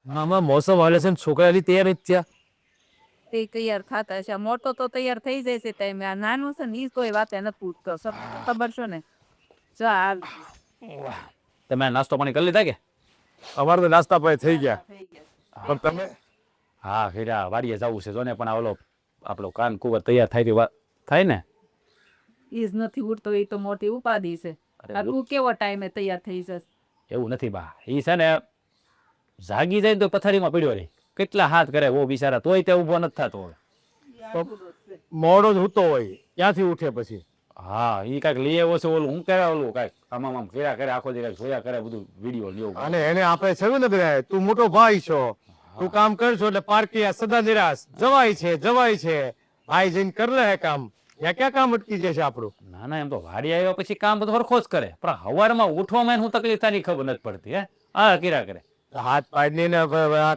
આમાં મોસમ હાલે છે ને છોકરા હજી તૈયાર નથી થયા. તે તૈયાર થતા છે. મોટો તો તૈયાર થઈ જાય છે ટાઈમે. આ નાનું છે ને ઈ કોઈ વાતે નથી પૂછતો. ખબર છે ને? જો હાલ તમે નાસ્તો પાણી કરી લીધા કે? અમારે તો નાસ્તા પાણી થઈ ગયા. થઈ ગયા. પણ તમે હા ફેરા વાડીએ જવું છે જો ને, પણ આ ઓલો આપણો કાન કુંવર તૈયાર થાય ને. ઈ જ નથી ઉઠતો. એ તો મોટી ઉપાધિ છે. આ તું કેવો ટાઈમે તૈયાર થઈ જશ? એવું નથી બા, ઈ છે ને જાગી જાય ને તો પથારીમાં પડ્યો રહે. કેટલા હાથ કરે ઓ બિચારા, તોય તે ઊભો નથી થતો હવે. મોડો જ હૂતો હોય ક્યાંથી ઉઠે પછી? હા ઈ કાંઈક લઈ આવ્યો છે ઓલું, હું કહેવાય ઓલું કાંઈક આમ કર્યા કરે આખો દી જોયા કરે બધું વિડીયો લ્યો. અને એને આપણે છે ને બધા, તું મોટો ભાઈ છો, તું કામ કરશો એટલે પારકી સદા નિરાશ. જવાય છે ભાઈ જઈને કર લે કામ. ત્યાં ક્યાં કામ અટકી જશે આપણું? ના ના, એમ તો વાડી આવ્યા પછી કામ બધું હરખો જ કરે, પણ હવારમાં ઉઠવામાં એને હું તકલીફ થાય ખબર નથી પડતી. હે હા કર્યા કરે હાથ પાડીને ને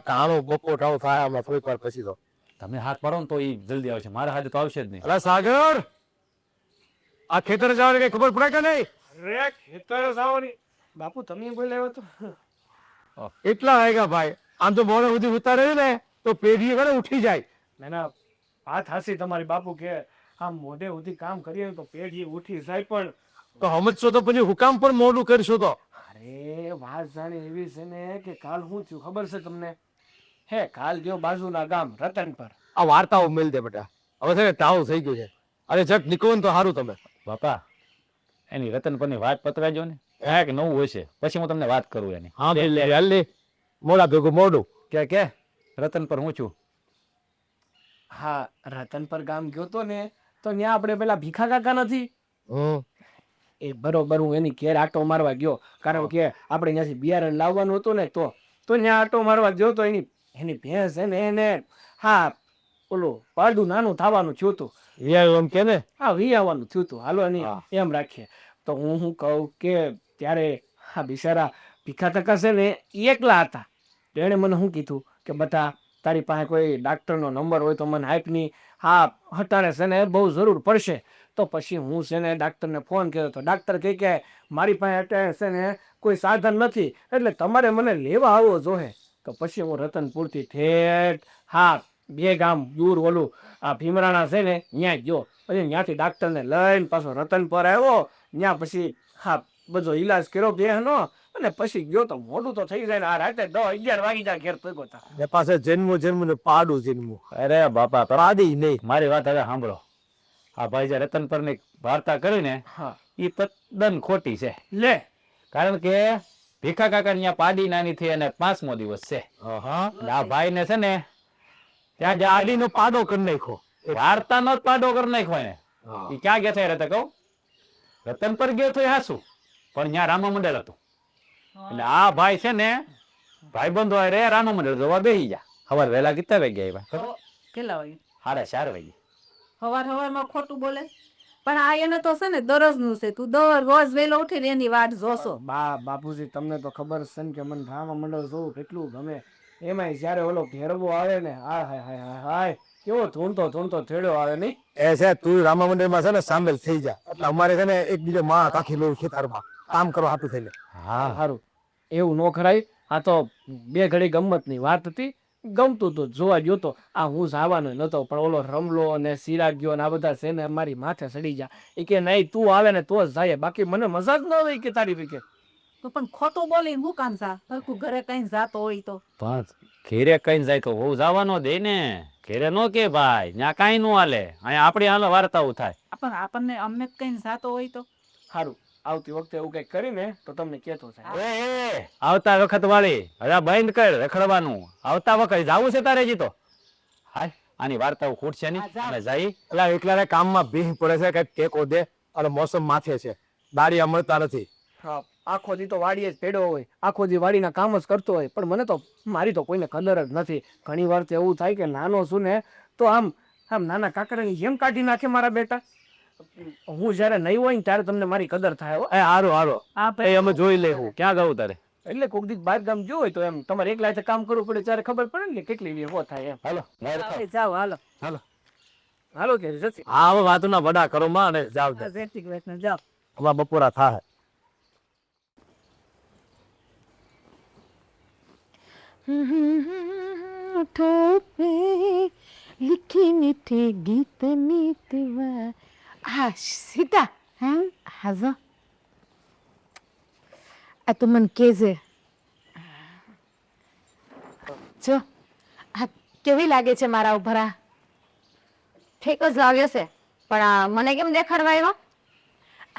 કાણો બપોર ઠાવ થાય આમાં થોડીક વાર પછી તો. તમે હાથ પાડો ને તો એ જલ્દી આવશે, મારા હાથે તો આવશે જ નહીં. અલા સાગર, આ ખેતર જવાની કઈ ખબર પડે કે નહીં? અરે ખેતર જવાની બાપુ તમે બોલ્યા તો એટલા વાગ્યા ભાઈ. આમ તો મોડે સુધી ઉતારે ને તો પેઢી કરે ઉઠી જાય. ના વાત હાસી તમારી બાપુ કે આમ મોઢે સુધી કામ કરીએ તો પેઢી ઉઠી જાય, પણ તો સમજશો તો પછી હુકામ પણ મોડું કરશો તો. અરે વાત જાણી એવી છે ને કે કાલ શું થયું ખબર છે તમને? હે કાલ ગયો બાજુના ગામ રતન પર. આ વાર્તાઓ મેલ દે બેટા, હવે છે ને ટાળું થઈ ગયું છે. અરે જટ નીકળો ને તો સારું. તમે બાપા એની રતન પરની વાત પતરાજો ને, કાંઈક નવું હશે પછી હું તમને વાત કરું એની. હા હાલ લે, મોડા ભેગું મોડું. કે રતન પર હું છું. હા રતન પર ગામ ગયો તો ને, તો ત્યાં આપણે પેલા ભીખા કાકા નથી, એ બરોબર હું એની ઘેર આટો મારવા ગયો, કારણ કે આપણે ત્યાંથી બિયારણ લાવવાનું હતું ને, તો ત્યાં આટો મારવા ગયો તો એની ભેંસ છે ને એને હા ઓલું પાડું નાનું થવાનું થયું હતું. એમ કે ને હા વિયાવાનું થયું હતું. હાલો એની એમ રાખીએ તો હું શું કહું કે ત્યારે હા બિચારા ભીખા કાકા છે ને એકલા હતા. એણે મને શું કીધું કે બધા તારી પાસે કોઈ ડાક્ટરનો નંબર હોય તો મને આપની, હા હટાણે છે ને બહુ જરૂર પડશે. તો પછી હું છે ને ડાક્ટરને ફોન કર્યો તો ડાક્ટર કહે કે મારી પાસે અટાણે છે ને કોઈ સાધન નથી, એટલે તમારે મને લેવા આવવો જોઈએ. તો પછી હું રતનપુરથી ઠેઠ હા 2 ગામ દૂર ઓલું આ ભીમરાણા છે ને ત્યાં ગયો. પછી ત્યાંથી ડાક્ટરને લઈને પાછો રતનપુર આવ્યો. ત્યાં પછી હા બધો ઈલાજ કર્યો બેહનો, અને પછી ગયો તો મોડું તો થઈ જાય ને આ રાતે 10-11 વાગી જાય ઘેર પગ્યો તા. એ પાસે જન્મ ને પાડું જન્મું. અરે બાપા પાડી નહીં. મારી વાત હવે સાંભળો. આ ભાઈ જે રતન પરની વાર્તા કરી ને હા એ તદ્દન ખોટી છે. લે કારણ કે ભીખા કાકા ત્યાં પાડી નાની થઈ અને 5મો દિવસ છે. આ ભાઈ ને છે ને ત્યાં પાડીનો પાડો કરી નાખ્યો. વાર્તા નો પાડો કરી નાખ્યો એને. એ ક્યાં ગયા છે રતન કહું? રતન પર ગયો તો હાસું, પણ ત્યાં રામા મંડળ હતું. એટલે આ ભાઈ છે ને ભાઈબંધો રે રામા મંડળ જોવા બેસી ગયા. સવાર વહેલા કેટલા વાગ્યા આવ્યા? કેટલા વાગે? 4:30 વાગે. સવારમાં ખોટું બોલે. પણ આ એને તો છે ને દરરોજનું છે. તું દરરોજ વહેલો ઉઠીને એની વાટ જોશો. બાપુજી તમને તો ખબર છે ને કે મને રામા મંડળ જોવું કેટલું ગમે. એમાંય જયારે ઓલો ઘેરવો આવે ને હાય હાય હાય હાય કેવો ધૂણતો થેડો આવે નહીં. એ છે તું રામા મંદિરમાં છે ને સામેલ થઈ જા, એટલે અમારે છે ને એક બીજો માં કાખી લો ખેતરમાં કામ કરવા હાટું થઈને. હા સારું એવું ન કરાય. આ તો 2 ઘડી ગમતની વાત હતી. ગમતું તો જોવા ગયો તો આ હું જવાનો નતો, પણ ઓલો રમલો અને સિરાગ્યો ને આ બધા છે ને મારી માથે સડી જા. એ કે નહીં તું આવે ને તો જ જાય, બાકી મને મજા જ ન આવે કે તારી પીકે. તો પણ ખોટું બોલી હું કામ સા? તું ઘરે કઈ જાતો હોય તો પણ ઘેરે કઈ જાય તો બહુ જવાનો દે ને. ઘેરે નો કે ભાઈ ત્યાં કઈ નો હાલે, અહીંયા આપણી હાલ વાર્તાઓ થાય. પણ આપણને અમને કઈ જાતો હોય તો સારું આવતી વખતે એવું કઈક કરીને તો તમને કેતો થાય. આવતા વખત વાળી હવે બંધ કર રખડવાનું. આવતા વખત જાવું છે તારે જી તો હાય આની વાર્તાઓ ખૂટશે નહીં. અને જાય એટલે એકલા કામમાં ભીહ પડે છે, કઈક ટેકો દે. અને મોસમ માથે છે, દાડિયા મળતા નથી. હા આખો દી તો વાડીએ જ પેડો હોય, આખો દી વાડીના કામ જ કરતો હોય, પણ મને તો મારી તો કોઈને કદર જ નથી. ઘણી વાર તો એવું થાય કે નાનો છું ને તો આમ નાના કાકડાની જેમ કાઢી નાખે મારા બેટા. હું જયારે નહીં હોય ને ત્યારે તમને મારી કદર થાય. એ હારો હારો એ અમે જોઈ લેવું. ક્યાં ગયું તારે? એટલે કોક દી બહાર ગામ જો હોય તો એમ તમારે એકલા હાથે કામ કરવું પડે ત્યારે ખબર પડે ને કે કેટલી વ્યવહાર થાય એમ. હાલો જાઓ. હાલો હાલો કે જતી હા હવે વાતના વડા કરો માં અને જાવ જાઓ. અમારા બપોરા થાય. होठों पे लिखी मीठी गीत मीतवा હા સીતા હા હાજો આ તું મને કેજે જો આ કેવી લાગે છે મારા ઉપર આ ઠીક જ લાગે છે પણ આ મને કેમ દેખાડવા આવ્યો?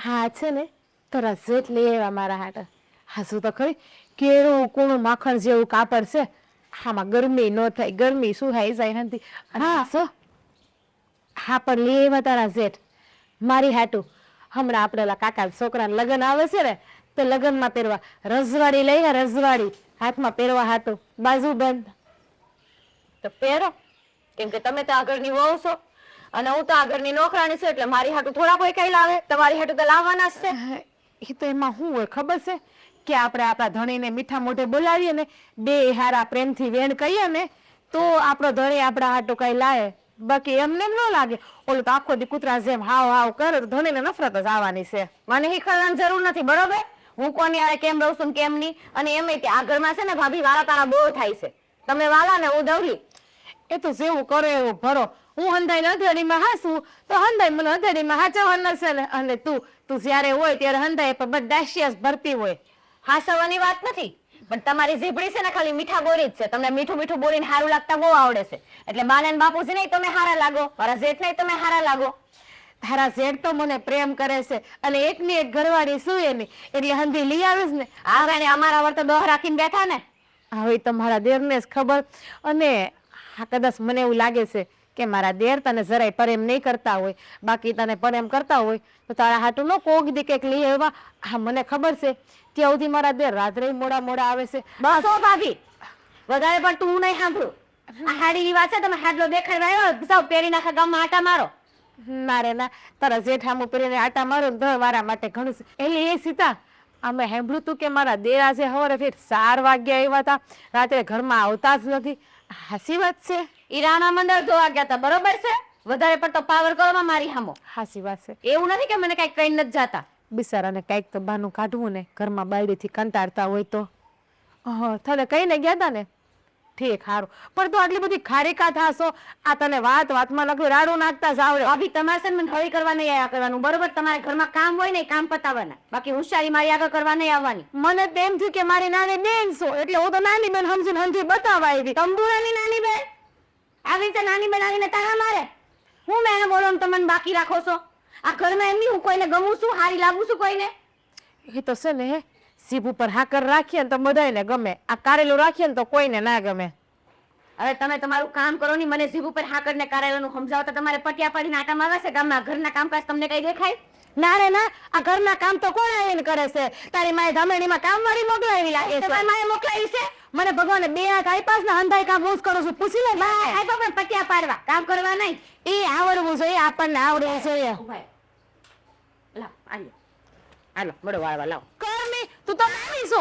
હા છે ને તારા જેટ લઈ આવ્યા મારા હાટે હાસું તો ખરી કેળું કૂણું માખણ જેવું કાપડ છે આમાં ગરમી ન થાય ગરમી શું થાય જાય નથી હા સો હા પણ લઈ આવ્યા તારા જેઠ મારી હાટું હમણાં આપણે ઓલા કાકા છોકરાના લગ્ન આવે છે ને તો લગ્નમાં પહેરવા રજવાડી લઈને રજવાડી હાથમાં પહેરવા હાટું બાજુબંધ તો પહેરો, કેમ કે તમે તો આગળની વહુ છો અને હું તો આગળની નોકરાણી છું, એટલે મારી હાટું થોડા કોઈ કઈ લાવે, તમારી હાટું તો લાવવાના જ છે. એ તો એમાં શું હોય ખબર છે કે આપણે આપણા ધણીને મીઠા મોઢે બોલાવીએ ને બે હારા પ્રેમથી વેણ કહીએ ને તો આપણો ધણી આપણા હાટું કઈ લાવે, બાકી એમને એમ ન લાગે. ઓલું તો આખો દી કૂતરા જેમ હાવ હાવ કરે તો ધણીને નફરત જ આવવાની છે. મને શીખવાડવાની જરૂર નથી, બરોબર? હું કોની હારે કેમ રહું છું ને કેમ નહીં, અને એમ આ ઘરમાં છે ને ભાભી વાળા તારા બહુ થાય છે. તમે વાલા ને હું દવલી. એ તો જેવું કરે એવું ભરો. હું હંધાઈ અંધેડીમાં હાસું તો હંધાઈ મને અંધેડીમાં હાચવવાના છે ને, અને તું જ્યારે હોય ત્યારે હંધાઈ પર બસ દાશિયાસ ભરતી હોય. હાસવાની વાત નથી, પણ તમારી જીભડી છે ને ખાલી મીઠા બોલી જ છે. તમને મીઠું મીઠું બોલીને હારું લાગતા બહુ આવડે છે, એટલે બાને ને બાપુજી નહીં તમે હારા લાગો, મારા જેઠ નહીં તમે હારા લાગો. તારા જેઠ તો મને પ્રેમ કરે છે અને એકની એક ઘરવાળી સુએ નહીં એટલે હંધી લઈ આવીશ ને. આ ગાને અમારા વર્ત દોહ રાખીને બેઠા ને. હવે તમારા દેરને જ ખબર. અને હા કદાચ મને એવું લાગે છે કે મારા દેર તને જરાય પ્રેમ નહીં કરતા હોય, બાકી તને પ્રેમ કરતા હોય તો તારા હાટું નો કોક દી કંઈક લઈ આવ્યા. હા મને ખબર છે ત્યાં સુધી મારા દેર રાત્રે મોડા મોડા આવે છે. બસ ઓ ભાભી, વધારે પણ તું નહીં સાંભળું. આ હાડીની વાત છે, તમે હાડલો દેખાડવા આવ્યો સાવ પહેરી નાખા ગામમાં આટા મારો. ના રે ના, તારા જેઠામું પહેરીને આટા મારો ને તો મારા માટે ઘણું છે. એટલે એ સીતા અમે સાંભળ્યું તું કે મારા દેર આજે સવારે ફેર 4 વાગ્યા આવ્યા હતા, રાત્રે ઘરમાં આવતા જ નથી. હાસી વાત છે? ઈ રાણા મંદિર જોવા ગયા હતા, બરોબર છે? વધારે પડતો પાવર કરવામાં મારી હામો. હાસી વાત છે. એવું નથી કે મને કઈ કઈ નથી જાતા. બિચારાને કઈક તો બહાનું કાઢવું ને, ઘરમાં બાયડીથી કંટાળતા હોય તો. તને કહીને ગયા હતા ને? ઠીક સારું, પણ તું આટલી બધી ખારીકા થાશો, આ તને વાત વાતમાં લખ્યું રાડું નાખતા જ આવડે. ભાભી તમારે છે ને મને હળી કરવા નહીં આયા કરવાનું, બરોબર? તમારે ઘરમાં કામ હોય ને એ કામ પતાવવાના, બાકી હોશિયારી મારી આગળ કરવા નહીં આવવાની. મને તો એમ થયું કે મારી નાની બેન છો એટલે હું તો નાની બેન સમજીને હંધી બતાવવા આવી. તંબુરાની નાની બેન આવી રીતે નાની બેન આવીને તારા મારે હું મેં બોલો ને તમે બાકી રાખો છો? આ ઘરમાં એમની હું કોઈને ગમું છું, હારી લાગુ છું કોઈને? એ તો છે ને સીપ ઉપર હાકર રાખીએ ને તો બધાને ગમે, આ કારેલું રાખીએ ને તો કોઈને ના ગમે. હવે તમે તમારું કામ કરો ની, મને જીભ ઉપર હાકર ને કારેલાનું સમજાવતા તમારે પટિયા પાડીને આટા મારવા છે ગામમાં. ઘરના કામકાજ તમને કઈ દેખાય? ના રે ના, આ ઘરના કામ તો કોણ આવીને કરે છે? તારી માએ ધામેણીમાં કામવાળી મોકલાવી લાગે છે. તમારી માએ મોકલાવી છે? મને ભગવાને 2 હાથ આપ્યા છે ને, હંધાઈ કામ હું જ કરું છું. પૂછી લે બા. આપ્યા પણ પટિયા પાડવા, કામ કરવા નહીં. એ આવડવું જોઈએ, આપણને આવડવું જોઈએ. ઉભા લાવ આલ્યો, હાલો બડો વાળવા લાવ. કરમી તું તો નાની છો,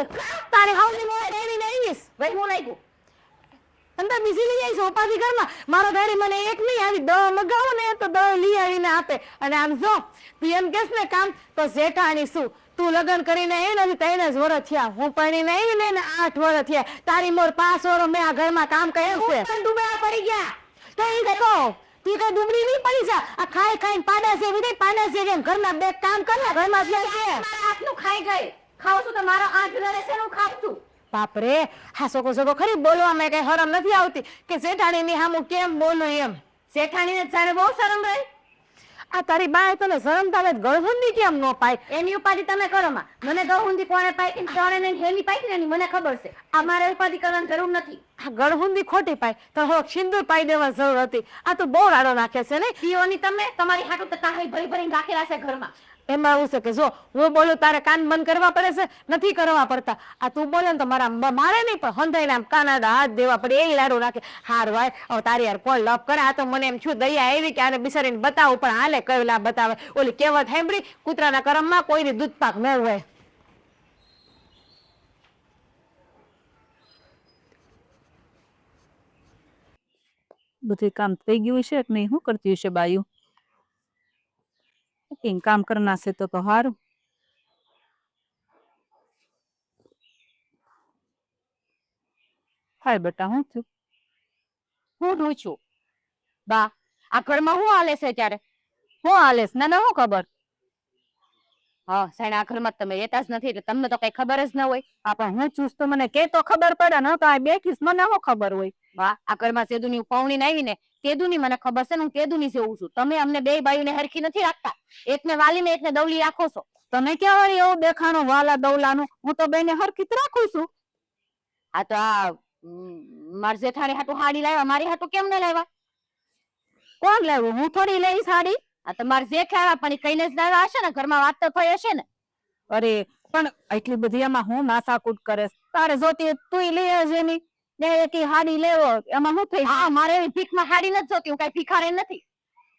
તારી હાવની મોય ડેરીને આવીશ. ભાઈ હું લાગ્યું અંદર બીજી લઈ આવી છે ઉપાધિ ઘરમાં. મારો ડેરી મને એક નહીં આવી 10 મગાવું ને તો 10 લઈ આવીને આપે. અને આમ જો તું એમ કેસ ને કામ તો જેઠાણી શું, તું લગ્ન કરીને એ નથી 3 જ વર્ષ થયા, હું પરણીને આવી ને 8 વર્ષ થયા. તારી મોર 5 વર્ષ મેં આ ઘરમાં કામ કર્યું છે. ડૂબા પડી ગયા તો એ કહો તું કઈ ડુબળી નહીં પડી જા. આ ખાઈ ખાઈને પાડા છે વિદે પાડા છે એમ ઘરમાં 2 કામ કર ને ઘરમાં છે. મારા હાથનું ખાઈ ગઈ. ખાવ છું તો મારો આંખ ઘરે છે નું ખાવ છું. બાપરે, હા સોકો સોકો ખરી બોલવામાં કઈ હરમ નથી આવતી કે જેઠાણીની સામું કેમ બોલું એમ. શેઠાણીને જાણે બહુ શરમ રહી. આ તારી બાએ તને શરમ તાવે ગળહુંદી કેમ ન પાય? એની ઉપાધિ તમે કરો માં. મને ગળહુંદી કોણે પાઈ કોણે ને હેની પાઈ ને મને ખબર છે. આ મારે ઉપાધિ કરવાની જરૂર નથી. આ ગળહુંદી ખોટી પાય તો હવે સિંદૂર પાઈ દેવાની જરૂર હતી. આ તો બહુ રાડો નાખે છે ને. પીઓની તમે તમારી હાટુ તો તાહી ભરી ભરીને રાખેલા છે ઘરમાં. એમાં એવું છે કે જો હું બોલું તારે કાન બંધ કરવા પડે છે, નથી કરવા પડતા. આ તું બોલે ને તો મારે નહીં પણ હંધાઈને આમ કાના હાથ દેવા પડે એ લાડુ નાખે. હાર ભાઈ હવે તારી યાર કોણ લપ કરે? આ તો મને એમ છું દયા આવી કે આને બિચારીને બતાવું, પણ હાલે કયું લા બતાવે. ઓલી કહેવત સાંભળી, કૂતરાના કરમમાં કોઈની દૂધ પાક ન હોય. બધું કામ થઈ ગયું છે કે નહીં? શું કરતી હશે બાયું? કામ કરના છે તો સારું. હાય બેટા હું થયું? હું ઢું છું બા આ ઘરમાં શું હાલે છે ત્યારે હું હાલે છે ના શું ખબર હા સાઈન આ ઘરમાં તમે રહેતા જ નથી એટલે તમને તો કઈ ખબર જ ન હોય આ પણ હું ચૂસ તો મને કે તો ખબર પડે ન તો આ બેઠીશ મને શું ખબર હોય? વાહ આ ઘરમાં સેદુની પૌણી આવી ને તેદુની મને ખબર છે ને હું તેદુની જેવું છું તમે અમને બે બાયુને હરખી નથી રાખતા એકને વાલીને એકને દવલી રાખો છો તને ક્યાં વળી એવું દેખાણું વાલા દવલાનું? હું તો બેને હરખી જ રાખું છું. આ તો આ માર જેઠાણી હાટુ હાડી લાવ્યા મારી હાટુ કેમ ન લાવ્યા કોણ લેવું? હું થોડી લઈ સાડી. આ તો માર જેઠ આવ્યા પણ ઈ કઈને જ લાવ્યા હશે ને ઘરમાં વાત તો થઈ હશે ને અરે પણ એટલી બધી એમાં હું માથાકૂટ કરે? તારે જોતી હોય તુંય લઈ આવજે ની. ને એકી હાડી લેવો એમાં શું થઈ? હા મારે એવી ભીખમાં હાડી નથી જોતી હું કઈ ભિખારી નથી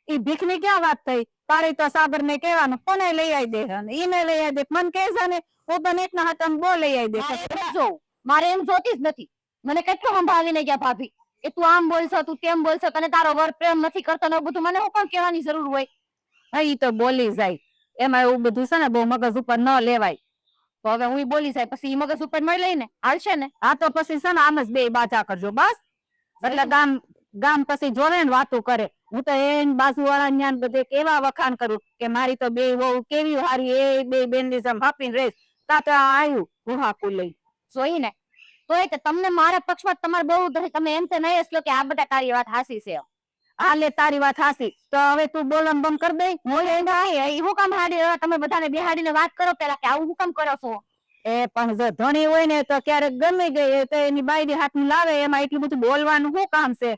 ઈ ભીખની ક્યાં વાત થઈ? તારે તો સાગર ને કહેવાનું કોને લઈ આવી દે અને ઈને લઈ આવી દે. મને કહેશે ને હું તને એકના હાથમાં બો લઈ આવી દે. મારે એમ જ જોવું. મારે એમ જોતી જ નથી મને કેટલું સંભાળીને ગયા ભાભી એ તું આમ બોલશો તું તેમ બોલશો તને તારો વર પ્રેમ નથી કરતો ને એવું બધું મને હું પણ કહેવાની જરૂર હોય હા ઈ તો બોલી જાય. એમાં એવું બધું છે ને બહુ મગજ ઉપર ન લેવાય. તો હવે હું બોલી જાય પછી ઈ મગજ ઉપર મળી લઈને હાલશે ને આ તો પછી છે ને આમ જ બે બાજા કરજો બસ. એટલે ગામ પછી જોવે ને વાતું કરે. હું તો એન બાજુવાળા ન્યાન બધે કેવા વખાણ કરું કે મારી તો બે વહુ કેવી હારી એ બે બેન ની જેમ હાપીને રહીશ. તા તો આવ્યું ગુહાકુ લઈ જોઈ ને તોય તે તમને મારા પક્ષમાં તમારે બહુ ધરી તમે એમ તો નહીં જ લો કે આ બધા તારી વાત હાસી છે આ લે તારી વાત હાસી તો હવે તું બોલન બંધ કરી દઈ. હું એમ નહીં હું કામ હાડી તમે બધાને બેહાડીને વાત કરો પેલા કે આવું હું કામ કરો છો એ પણ જો ધણી હોય ને તો ક્યારેક ગમી ગઈ તો એની બાયડી હાથ લાવે એમાં એટલું બધું બોલવાનું શું કામ છે?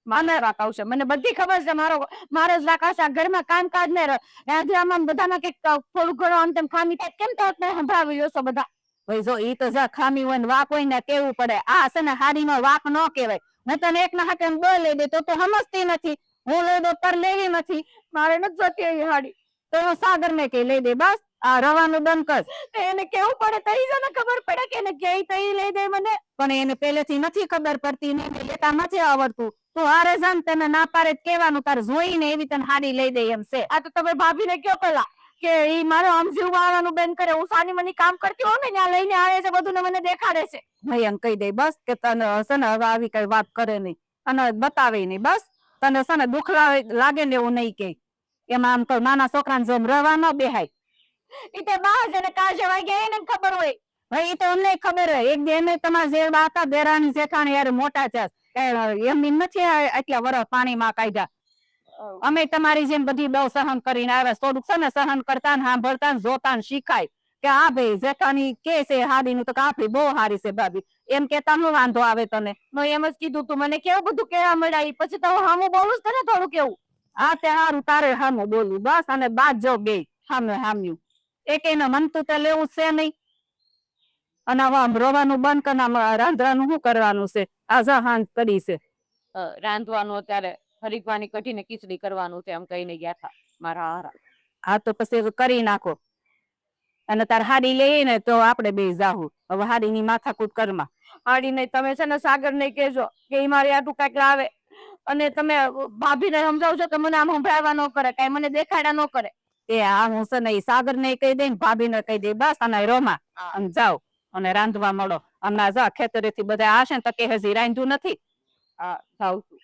મને રાખ આવશે મને બધી ખબર છે મારો જ રાખ આવશે આ ઘરમાં કામકાજ ને રાંધવામાં બધામાં કઈક થોડું ઘણું આમ તેમ ખામી થાય કેમ તો તમે સંભળાવી લ્યો છો બધા ભાઈ જો ઈ તો જા ખામી હોય ને વાક હોય ને કેવું પડે. આ છે ને હાડીનો વાક ન કહેવાય. મેં તને એકના હાથે બે લઈ દે તો સમજતી નથી. હું લઈ દો તાર લેવી નથી. મારે નથી જતી એ હાડી તો હું સાગર ને કઈ લઈ દે બસ. આ રવાનું બંધ કર. એને કેવું પડે તઈ જને ખબર પડે કે એને કે તઈ લઈ દે મને પણ એને પહેલેથી નથી ખબર પડતી ને એને લેતા નથી આવડતું. તું હારે જાન તને ના પાડે જ કહેવાનું તારે જોઈને એવી તને હાડી લઈ દે એમ છે. આ તો તમે ભાભીને કયો પેલા કે ઈ મારો આમ જીવવાનું બંધ કરે હું સાની મની કામ કરતી હોઉં ને ત્યાં લઈને આવે છે બધું ને મને દેખાડે છે ભાઈ કહી દે બસ કે તને હશે ને હવે આવી કઈ વાત કરે નહીં અને બતાવે નહીં બસ. તને છે ને દુઃખ લાગે ને એવું નહીં કે એમાં આમ તો નાના છોકરાને જેમ રહેવા ન બેહાય. ઈ તે બા જેને કાજે વાગ્યા એને ખબર હોય ભાઈ એ તો અમને ખબર હોય. એક દી અમે તમારા જે હતા દેરાણી જેઠાણી યાર મોટા છે એમની નથી એટલા વર્ષ પાણીમાં કાઢ્યા. અમે તમારી જેમ બધી બહુ સહન કરીને આવે થોડુંક છે ને સહન કરતા ને સાંભળતા ને જોતા ને શીખાય કે હા ભાઈ જેઠાણી કે છે હાડી નું તો કાપડી બહુ સારી છે ભાભી એમ કેતા નો વાંધો આવે તને. મેં એમ જ કીધું તું મને કેવું બધું કેવા મળ્યા પછી તો હામું બોલું જ ને થોડું કેવું હા તે સારું તારે સામું બોલું બસ અને બાદ જો બે સામે સામ્યું એક એને મનતું તો લેવું છે નહીં. અને હવે આમ રોવાનું બંધ કરીને રાંધવાનું શું કરવાનું છે? આ જા હાંજ કરી છે રાંધવાનું અત્યારે હરીકવાની કઢીને ખીચડી કરવાનું છે એમ કહીને ગયા હતા મારા હારા. હા તો પછી કરી નાખો અને તાર હાડી લઈને તો આપણે બે જાહું. હવે હાડી ની માથાકૂટ કરમાં હાડી નહીં તમે છે ને સાગર ને કહેજો કે ઈ મારી આટું કઈક લાવે અને તમે ભાભીને સમજાવજો કે મને આમ સંભળાવવા ન કરે કઈ મને દેખાડા ન કરે. એ હા હું છે ને ઈ સાગર ને કહી દે ને ભાભી ને કહી દે બસ અને રોમા અને જાઓ અને રાંધવા મળો. હમણાં જા ખેતરે થી બધા આશે ને તો કે હજી રાંધ્યું નથી. હા જાઉં છું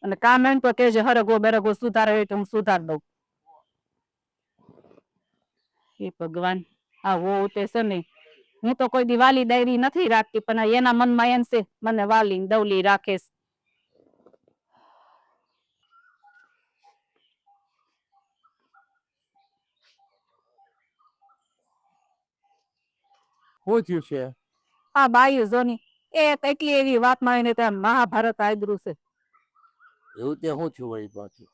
અને કામ એમ તો કેજે હરગો બેરગો સુધારે હોય તો હું સુધાર દઉં. એ ભગવાન આ wo તે છે ને હું તો કોઈ દી વાલી ડાયરી નથી રાખતી પણ એના મનમાં એમ છે મને વાલી દવલી રાખે. શું થયું છે? આ બાયુ જોની એ એટલી એવી વાતમાં એને ત્યાં મહાભારત આદરું છે. એવું તે શું થયું વળી પાછું?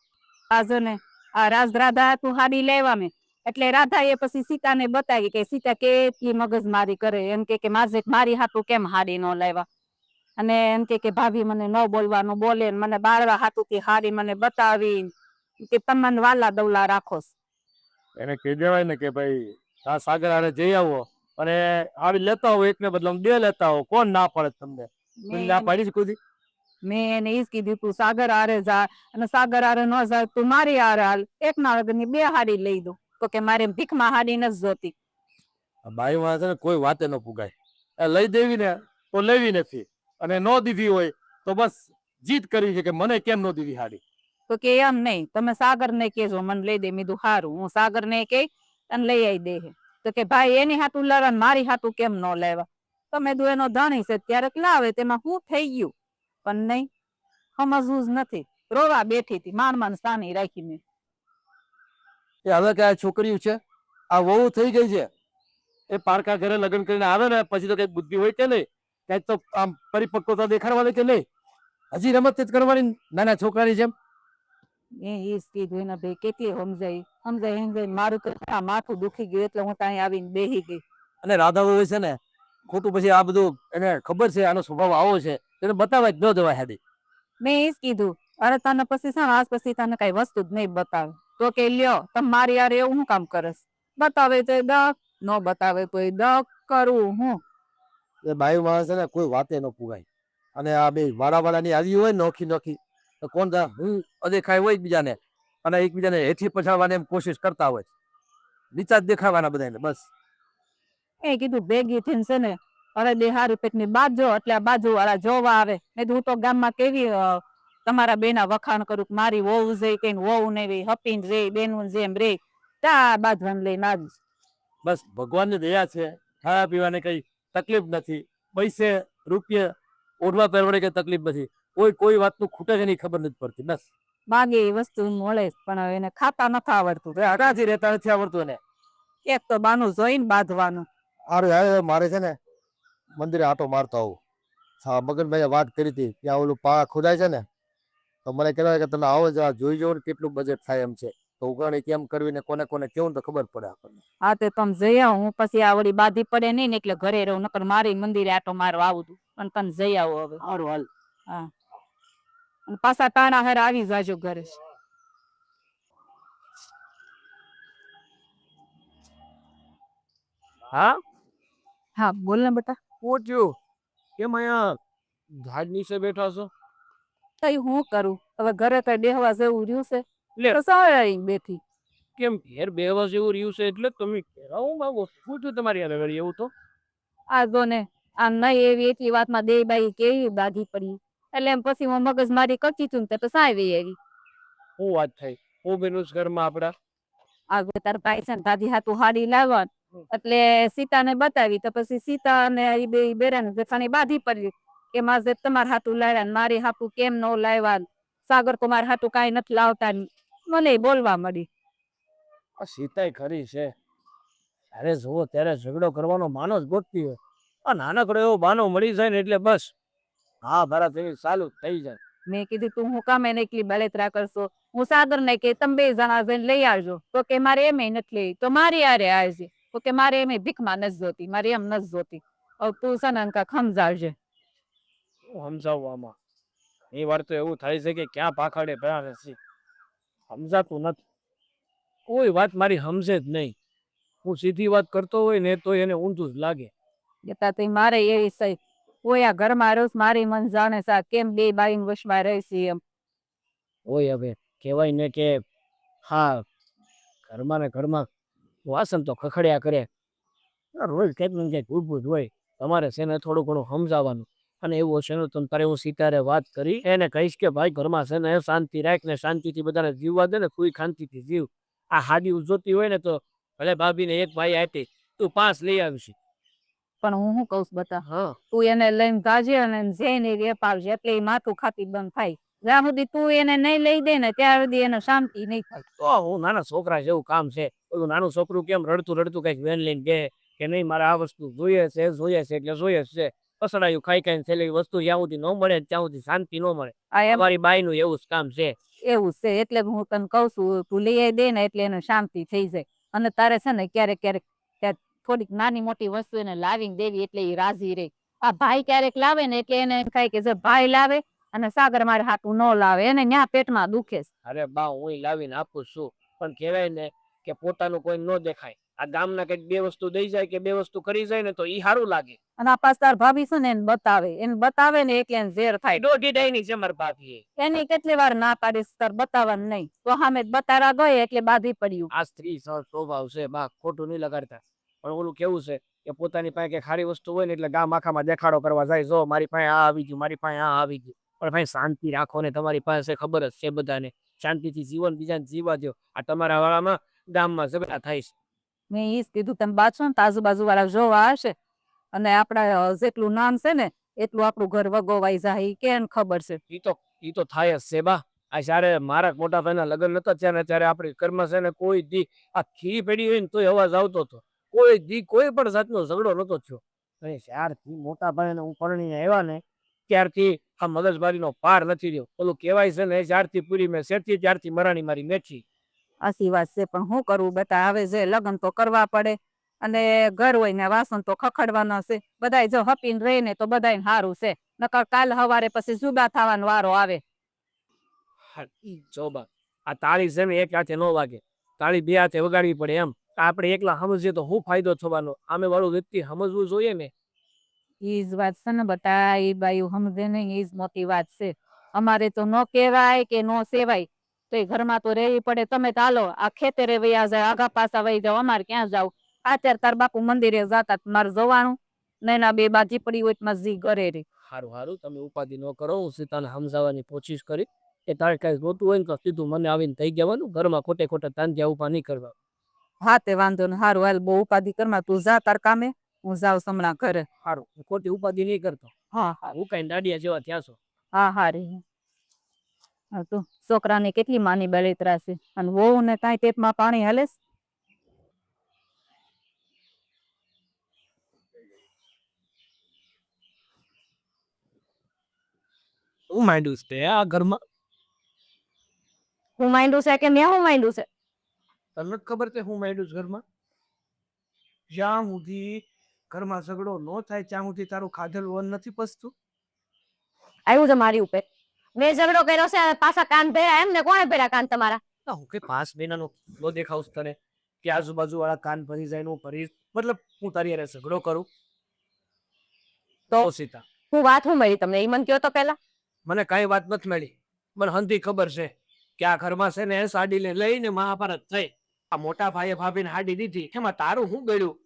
આ જો ને આ રાજ રાધા તું હાડી લેવા મેં એટલે રાધા એ પછી સીતાને બતાવી કે સીતા કેટલી મગજમારી કરે એમ કે મારી હાથું કેમ હાડી ન લાવ્યા અને એમ કે ભાભી મને ન બોલવાનું બોલે મને બાળવા હાથું થી હાડી મને બતાવી કે તમે મને વાલા દવલા રાખો. એને કહી દેવાય ને કે ભાઈ આ સાગર હારે જઈ આવો અને હાડી લેતા હો એકને બદલે બે લેતા હો. કોણ ના પડે તમને? ના પાડી જ કુદી. મેં એને ઈ જ કીધું તું સાગર હારે જા અને સાગર હારે ન જાય તું મારી હારે હાલ એક ના લગન ની બે હાડી લઈ દઉં તો કે મારે ભીખમાં હાડી નથી જોતી. બાઈ માં છે ને કોઈ વાતે ન પુગાય. લઈ દેવી ને તો લેવી નથી અને નો દીધી હોય તો બસ જીદ કરી છે કે મને કેમ નો દીધી હાડી. તો કે એમ નહીં, તમે સાગર ને કેજો મને લઈ દે. મીધું હારું, હું સાગર ને કે અને લઈ આવી દે. તો કે ભાઈ એની હાટું લાવ્યા ને મારી હાટું કેમ ન લાવ્યા? તમે દો એનો ધણી છે ત્યારે લાવે, તેમાં શું થઈ ગયું? પણ નહીં, સમજવું જ નથી. રોવા બેઠી હતી, માંડ સાની રાખી મેં. એ હવે કે આ છોકરીઓ છે, આ વહુ થઈ ગઈ છે, એ પારકા ઘરે લગ્ન કરીને આવે ને પછી તો કઈક બુદ્ધિ હોય કે નહીં, કઈક તો આમ પરિપક્વતા દેખાડવાની કે નહીં? હજી રમત જ કરવાની નાના છોકરાની જેમ. એ જ કીધું એના ભાઈ, કેટલી સમજાય મારું તો આ માથું દુખી ગયું એટલે હું ત્યાં આવીને બેહી ગઈ. અને રાધા વહુ છે ને ખોટું પછી આ બધું એને ખબર છે આનો સ્વભાવ આવો છે, એને બતાવવા જ ન દેવાય હાદી. મેં એ જ કીધું, અરે તને પછી છે ને આજ પછી તને કઈ વસ્તુ જ નહીં બતાવે. તો કે લ્યો તમે મારી યાર એવું શું કામ કરસ? બતાવે તો દક, ન બતાવે તો દક કરવું હું. એ બાયુ માણસ છે ને કોઈ વાતે ન પુગાય. અને આ બે વાળાની આવી હોય નોખી નોખી તો કોણ હું અદેખાય હોય એકબીજાને, અને એકબીજાને હેઠી પછાડવાની એમ કોશિશ કરતા હોય, નીચા જ દેખાવાના બધાને બસ. એ કીધું ભેગી થઈને છે ને અરે બે હારી પેટની બાજુ, એટલે આ બાજુ વાળા જોવા આવે. મેં કીધું હું તો ગામમાં કેવી તમારા બેના વખાણ કરું કે મારી વહુ જઈ કઈ વહુ ને હપીને રે બેનું જેમ રે, તા બાંધવાને લઈને આવી. બસ ભગવાનની દયા છે, ખાવા પીવાને કઈ તકલીફ નથી, પૈસે રૂપિયા ઓઢવા પહેરવાની કઈ તકલીફ નથી, કોઈ વાતનું ખૂટે છે એની ખબર નથી પડતી. બસ માગે એ વસ્તુ મળે પણ એને ખાતા નથી આવડતું, હટાથી રહેતા નથી આવડતું એને. એક તો બાનું જોઈને બાંધવાનું. અરે મારે છે ને મંદિરે આટો મારતો આવું. હા, મગનભાઈ વાત કરી હતી ત્યાં ઓલું પા ખોદાય છે ને, તો મને કહેવાય કે તમે આવો જ જોઈ જાઓ ને કેટલું બજેટ થાય એમ છે, તો ઉગાણી કેમ કરવી ને કોને કોને કેવું તો ખબર પડે આપણને. હા તે તમે જઈ આવો, હું પછી આ વળી બાધી પડે નહીં ને એટલે ઘરે રહું, નકર મારી મંદિરે આટો મારવા આવું તું. પણ તમે જઈ આવો હવે. સારું હાલ. હા, અને પાછા ટાણા હારે આવી જાજો ઘરે. હા હા બોલ ને બેટા. પૂછ્યું કેમ અહીંયા ઝાડ નીચે બેઠા છો? તઈ હું કરું હવે, ઘરે કઈ બેહવા જેવું રહ્યું છે લે તો સારી બેઠી. કેમ ઘેર બેહવા જેવું રહ્યું છે એટલે તમે કહેવા માંગો? પૂછ્યું તમારી યાર વળી એવું તો? આ જો ને આમ નહીં એવી એટલી વાતમાં બે બાઈ કેવી બાધી પડી, એટલે એમ પછી હું મગજ મારી કરતી તું તો સાવી એવી. શું વાત થઈ? હું બેનું ઘરમાં આપડા આ તાર ભાઈ છે ને દાદી હાથું હાડી લાવવા, એટલે સીતાને બતાવી તો પછી સીતા અને એ બે બેરાને જેઠાણી બાધી પડી કે મારે તમારા હાથું લાવ્યા ને મારી હાથું કેમ ન લાવ્યા, સાગર તો મારા હાથું કાંઈ નથી લાવતા. મને બોલવા મળી. આ સીતાય ખરી છે, અરે જુઓ ત્યારે ઝઘડો કરવાનો માનો જ ગોતતી હોય, આ નાનકડો એવો બાનો મળી જાય ને એટલે બસ હા ભરા થઈ ચાલુ થઈ જાય. મેં કીધું તું હું કામ એને એકલી બળેતરા કરશો? હું સાગર ને કે તમે બે જણા જઈને લઈ આવજો. તો કે મારે એમ નથી લેવી, તો મારી આરે આવજે. તો કે મારે એમ ભીખમાં નથી જોતી, મારે એમ નથી જોતી. હવે તું છે ને કાંઈક સમજાવજે. સમજાવવામાં એ વાર તો એવું થાય છે કે ક્યાં પાખડે ભરાવે છે, સમજાતું નથી. કોઈ વાત મારી સમજે જ નહીં. હું સીધી વાત કરતો હોય ને તો એને ઊંધું જ લાગે. જતા તો મારે એવી સહી કોઈ આ ઘરમાં રોજ મારી મન જાણે સા કેમ બે બાઈ વશમાં રહેશે એમ. હોય હવે કહેવાય ને કે હા ઘરમાં ને ઘરમાં વાસણ તો ખખડ્યા કરે, રોજ કંઈક ને કંઈક ઊભું જ હોય. તમારે છે ને થોડું ઘણું સમજાવવાનું, અને એવું હશે ને તો તારે હું સીતારે વાત કરી એને કહીશ કે ભાઈ ઘરમાં છે ને શાંતિ રાખ ને શાંતિથી બધાને જીવવા દે ને, કોઈ શાંતિથી જીવ. આ હાડી જોતી હોય ને તો ભલે ભાભીને એક ભાઈ આપી, તું 5 લઈ આવીશ. પણ હું શું કઉ બતા, હા તું એને લઈને જાજે અને જઈને વેપાવજે એટલે એ માથું ખાતી બંધ થાય. જ્યાં સુધી તું એને નહીં લઈ દે ને ત્યાં સુધી એને શાંતિ નહીં થાય. તો હું નાના છોકરા જેવું કામ છે, ઓલું નાનું છોકરું કેમ રડતું રડતું કઈક વેન લઈને કે નહીં મારે આ વસ્તુ જોઈએ છે એટલે જોઈએ છે. પસડાયું ખાઈ ખાઈને છેલ્લી વસ્તુ જ્યાં સુધી ન મળે ત્યાં સુધી શાંતિ ન મળે. આ એમ મારી બાઈ નું એવું જ કામ છે. એવું છે એટલે હું તને કઉ છું તું લઈ આવી દે ને એટલે એને શાંતિ થઈ જાય. અને તારે છે ને ક્યારેક ક્યારેક થોડીક નાની મોટી વસ્તુ એને લાવીને દેવી એટલે એ રાજી રહે. આ ભાઈ ક્યારેક લાવે ને એટલે એને એમ થાય કે જો ભાઈ લાવે અને સાગર મારે હાથું ન લાવે, એને ન્યા પેટમાં દુખે છે. અરે બા હું લાવીને આપું છું, પણ કહેવાય ને કે પોતાનું કોઈ ન દેખાય. આ ગામના કઈક 2 વસ્તુ દઈ જાય કે 2 વસ્તુ કરી જાય ને તો ઈ સારું લાગે. અને આ પાછ તાર ભાભી છે ને એને બતાવે ને એટલે એને ઝેર થાય. દોઢી ડાયની છે મારી ભાભી. એની કેટલી વાર ના પાડીશ તાર બતાવવાનું નહીં, તો સામે બતારા ગઈ એટલે બાધી પડ્યું. આ સ્ત્રી સ્વભાવ છે બા, ખોટું નહીં લગાડતા. પણ ઓલું કેવું છે કે પોતાની પાસે કે સારી વસ્તુ હોય ને એટલે ગામ આખામાં દેખાડો કરવા જાય, જો મારી પાસે આ આવી ગયું, મારી પાસે આ આવી ગયું. પણ ભાઈ શાંતિ રાખો ને, તમારી પાસે ખબર જ છે બધાને, શાંતિથી જીવન બીજાને જીવવા દો. આ તમારા વાળામાં ગામમાં ઝઘડા થાય છે. મેં ઈ જ કીધું, તમે બાજુ ને તો આજુબાજુ વાળા જોવા હશે અને આપડા જેટલું નામ છે ને એટલું આપણું ઘર વગોવાઈ જાય, ઈ કેને ખબર છે. ઈ તો થાય જ છે બા. આ જ્યારે મારા મોટા ભાઈના લગ્ન નતા ત્યારે આપણી ઘરમાં છે ને કોઈ દી આ ખીરી પડી હોય ને તોય અવાજ આવતો હતો. કોઈ દી કોઈ પણ જાતનો ઝઘડો નતો થયો. અને જ્યારથી મોટા ભાઈને હું પરણીને આવ્યા ને ત્યારથી આ મગજમારીનો પાર નથી રહ્યો. ઓલું કહેવાય છે ને, જ્યારથી પૂરી મેં શેઠી ત્યારથી મરાણી મારી મેઠી. આસી વાત છે, પણ શું કરવું બેટા, હવે જે લગ્ન તો કરવા પડે અને ઘર હોય ને વાસણ તો ખખડવાના છે. બધાય જો હપીને રહે ને તો બધાય સારું છે, નકર કાલ સવારે પછી જુદા થવાનો વારો આવે. જો બા, આ તાળી છે ને એક હાથે ન વાગે, તાળી બે હાથે વગાડવી પડે એમ. આપણે એકલા સમજીએ તો શું ફાયદો થવાનો? આમે વાળું વ્યક્તિ સમજવું જોઈએ ને. ઈ જ વાત છે ને બટા, ઈ બાયું સમજે નહીં, ઈ જ મોટી વાત છે. અમારે તો ન કહેવાય કે ન સેવાય તો એ ઘરમાં તો રહેવી પડે. તમે તો હાલો આ ખેતરે વયા જાય, આગા પાછા વહી જાવ, અમારે ક્યાં જાવ? અત્યારે તાર બાપુ મંદિરે જતા, મારે જવાનું નૈના બે બાજી પડી હોય મસ્જી કરે રે. હારું તમે ઉપાધિ ન કરો, હું સીતાને સમજાવવાની કોશિશ કરી કે તારે કઈ જોતું હોય ને તો સીધું મને આવીને થઈ જવાનું, ઘરમાં ખોટે ખોટા તાંત્યા ઉભા નહીં કરવા. હા તે વાંધો ને, હારું હાલ, બહુ ઉપાધિ કરમાં, તું જા તાર કામે, હું જાઉં હમણાં ઘરે. સારું, ખોટી ઉપાધિ નહીં કરતો. હા હા હું કઈ દાડિયા જેવા થયા છો. હા હારી. હા તું છોકરાને કેટલી માની બળેતરા છે, અને વહુ ને કાંઈ ટેપમાં પાણી હાલે છે? હું માંડ્યું છે આ ઘરમાં? હું માંડ્યું છે કે મેં હું માંડ્યું છે? તમને જ ખબર છે હું માંડ્યું છે ઘરમાં? જ્યાં સુધી ઘરમાં ઝઘડો ન થાય ત્યાં સુધી તારું ખાધેલું વન નથી પચતું. આવ્યું છે મારી ઉપર. મેં ઝઘડો કર્યો છે, પાછા કાન ભર્યા એમ ને? કોણે ભર્યા કાન તમારા? હું કે 5 મહિનાનો નો દેખાવ તને કે આજુબાજુ વાળા કાન ભરી જાય નું ભરી, મતલબ હું તારી હારે ઝઘડો કરું તો? સીતા, હું વાત હું મળી તમને, ઈ મને કયો તો પેલા. મને કઈ વાત નથી મળી. મને હંધી ખબર છે કે આ ઘરમાં છે ને સાડીને લઈને મહાભારત થઈ. આ મોટા ભાઈએ ભાભીને હાડી દીધી, એમાં તારું શું ગળ્યું?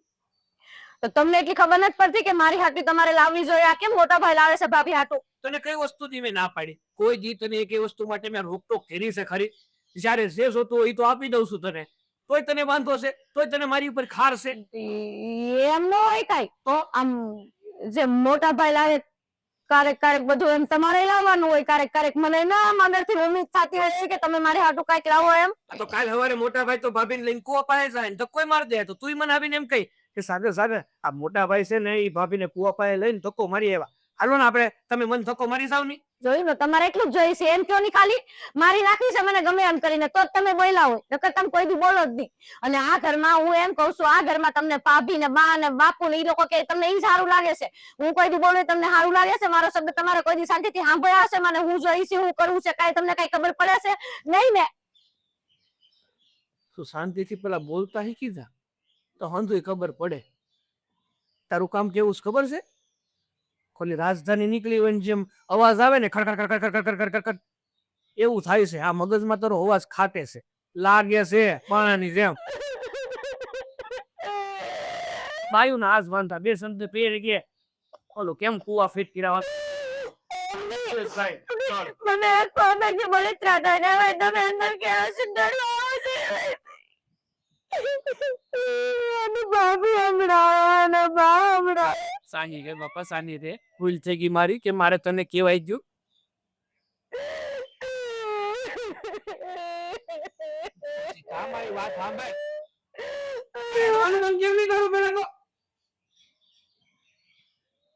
તો તમને એટલી ખબર નથી પડતી કે મારી હાટી તમારે લાવવી જોઈએ? આ કેમ મોટા ભાઈ લાવે છે ભાભી હાટું? તને કઈ વસ્તુ થી મેં ના પાડી? કોઈ દી તને એક વસ્તુ માટે મેં રોકટોક કરી છે ખરી? જયારે જે જોતું હોય એ તો આપી દઉં છું તને, તોય તને વાંધો છે, તોય તને મારી ઉપર ખાર છે. એમ ન હોય કાઈ. તો આમ જે મોટા ભાઈ લાવે ક્યારેક ક્યારેક બધું એમ તમારે લાવવાનું હોય, ક્યારેક ક્યારેક મને ના અંદરથી ઉમ્મીદ થતી હોય કે તમે મારી હાટું કઈક લાવો એમ. તો કાલ સવારે મોટા ભાઈ તો ભાભીને લઈને કુવા પાસે જાય ને ધક્કો મારી દે, તો તું મને આવીને એમ કહી કે સાગર સાગર આ મોટા ભાઈ છે ને એ ભાભીને કુવા પાસે લઈને ધક્કો મારી આવ્યા. હાલો ને આપણે, તમે મને ધક્કો મારી જાવ ની. જોયું ને, તમારે એટલું જ જોઈ છે એમ કયો ની, ખાલી મારી નાખી છે મને ગમે એમ કરીને, તો જ તમે બોલ્યા હોય, નકર તમે કોઈ દી બોલો જ નહીં. અને આ ઘરમાં હું એમ કઉ છું, આ ઘરમાં તમને ભાભી ને બા ને બાપુ ને ઈ લોકો કે તમને ઈ સારું લાગે છે? હું કોઈ દી બોલું તમને સારું લાગે છે? મારો શબ્દ તમારે કોઈ દી શાંતિથી સાંભળ્યા હશે? મને હું જોઈ છે, હું કરવું છે, કાઈ તમને કઈ ખબર પડે છે? નહીં ને. તું શાંતિથી પેલા બોલતા શીખી જા તો હંધુય ખબર પડે. તારું કામ કેવું છે ખબર છે? ખોલી રાજધાની નીકળી હોય ને જેમ અવાજ આવે ને ખડખડ ખડખડ ખડખડ ખડખડ ખડખડ એવું થાય છે. આ મગજમાં તારો અવાજ ખાટે છે, લાગે છે પાણાની જેમ. બાયુ ના આજ વાંધા બે સંત પેર કે ઓલું કેમ કુવા ફિટ કર્યા. મને કોમેડી બોલે ત્રાડા ને હવે તમે અંદર કેવો છે, ડર લાગે છે. અને ભાભી હમણાં અને બા હમણાં. સાની રે બાપા, સાની રે. ભૂલ થઈ ગઈ મારી કે મારે તને કહેવાય ગયું. વાત સાંભળ.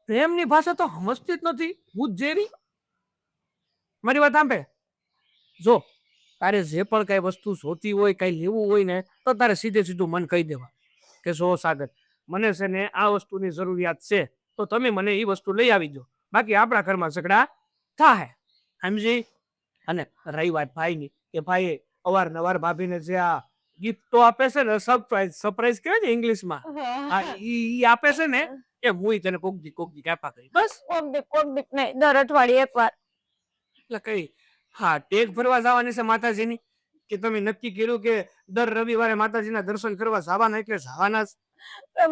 પ્રેમની ભાષા તો સમજતી જ નથી, હું જ જેરી. મારી વાત સાંભળે. જો તારે જે પણ કઈ વસ્તુ જોતી હોય, કઈ લેવું હોય ને તો તારે સીધે સીધું મન કહી દેવા કે જો સાગર મને છે ને આ વસ્તુની જરૂરિયાત છે, તો તમે મને એ વસ્તુ લઈ આવી દો. બાકી આપણા ઘરમાં ઝઘડા થાય, સમજી? અને રહી વાત ભાઈની, કે ભાઈ અવારનવાર ભાભીને જે આ ગિફ્ટો આપે છે ને, સરપ્રાઈઝ કહેવાય ને ઇંગ્લિશમાં, ઈ આપે છે ને, એ હું તને કોક દી કાપા કરી. બસ કોક દીક નહીં, દર અઠવાડિયે એકવાર. એટલે કઈ હા ટેક ભરવા જવાની છે માતાજીની, કે તમે નક્કી કર્યું કે દર રવિવારે માતાજીના દર્શન કરવા જવાના એટલે જવાના જ?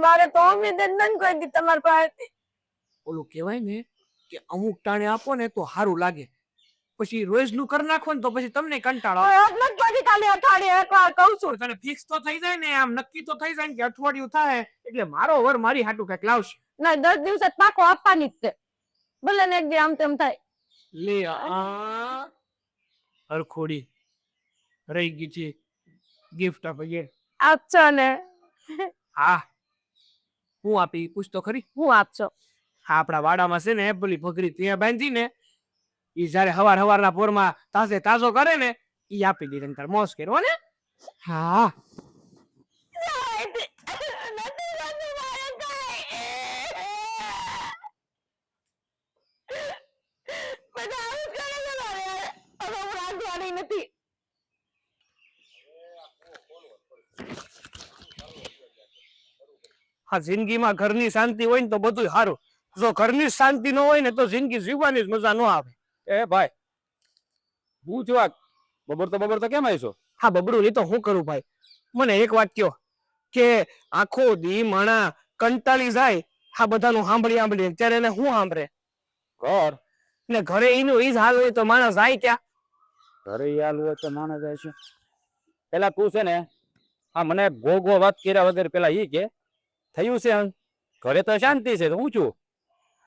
મારે તો ઉમ્મીદ જ નથી કોઈ દી તમારી પાસેથી. ઓલું કહેવાય ને કે અમુક ટાણે આપો ને તો સારું લાગે, પછી રોજ નું કરી નાખો ને તો પછી તમને કંટાળો આવે. પછી ખાલી અઠવાડિયે એકવાર કહું છું. તને ફિક્સ તો થઈ જાય ને, આમ નક્કી તો થઈ જાય ને કે અઠવાડિયું થાય એટલે મારો વર મારી હાટું કઈક લાવશે. ના 10 દિવસે પાકો આપવાની જ છે, ભલે ને એક દી આમ તેમ થાય. લે આ હરખોડી રહી ગઈ છે ગિફ્ટ આપીએ. આપશો ને? હા, હું આપી પૂછ તો ખરી. હું આપશો? હા, આપણા વાડામાં છે ને પેલી ભગરી ત્યાં બાંધી ને, ઈ જયારે હવારના પોરમાં તાસે તાજો કરે ને, ઈ આપી દીધી તાર મોસ કર્યો ને. હા નથી. હા, જિંદગીમાં ઘરની શાંતિ હોય ને તો બધું સારું. જો ઘરની શાંતિ ન હોય ને તો જિંદગી જીવવાની જ મજા ન આવે. એ ભાઈ, હું છું આ બબર તો કેમ આવીશો? હા બબડું, નહીં તો હું કરું ભાઈ. મને એક વાત કયો કે આખો દી માણા કંટાળી જાય આ બધાનું સાંભળી ત્યારે એને હું સાંભળે? ઘર ને ઘરે એનું ઈ જ હાલ હોય તો માણસ જાય ક્યાં? ઘરે યાદ હોય તો માણસ જાય છે. પેલા તું છે ને હા મને ગોગો વાત કર્યા વગર પેલા ઈ કે થયું છે આમ? ઘરે તો શાંતિ છે તો હું છું.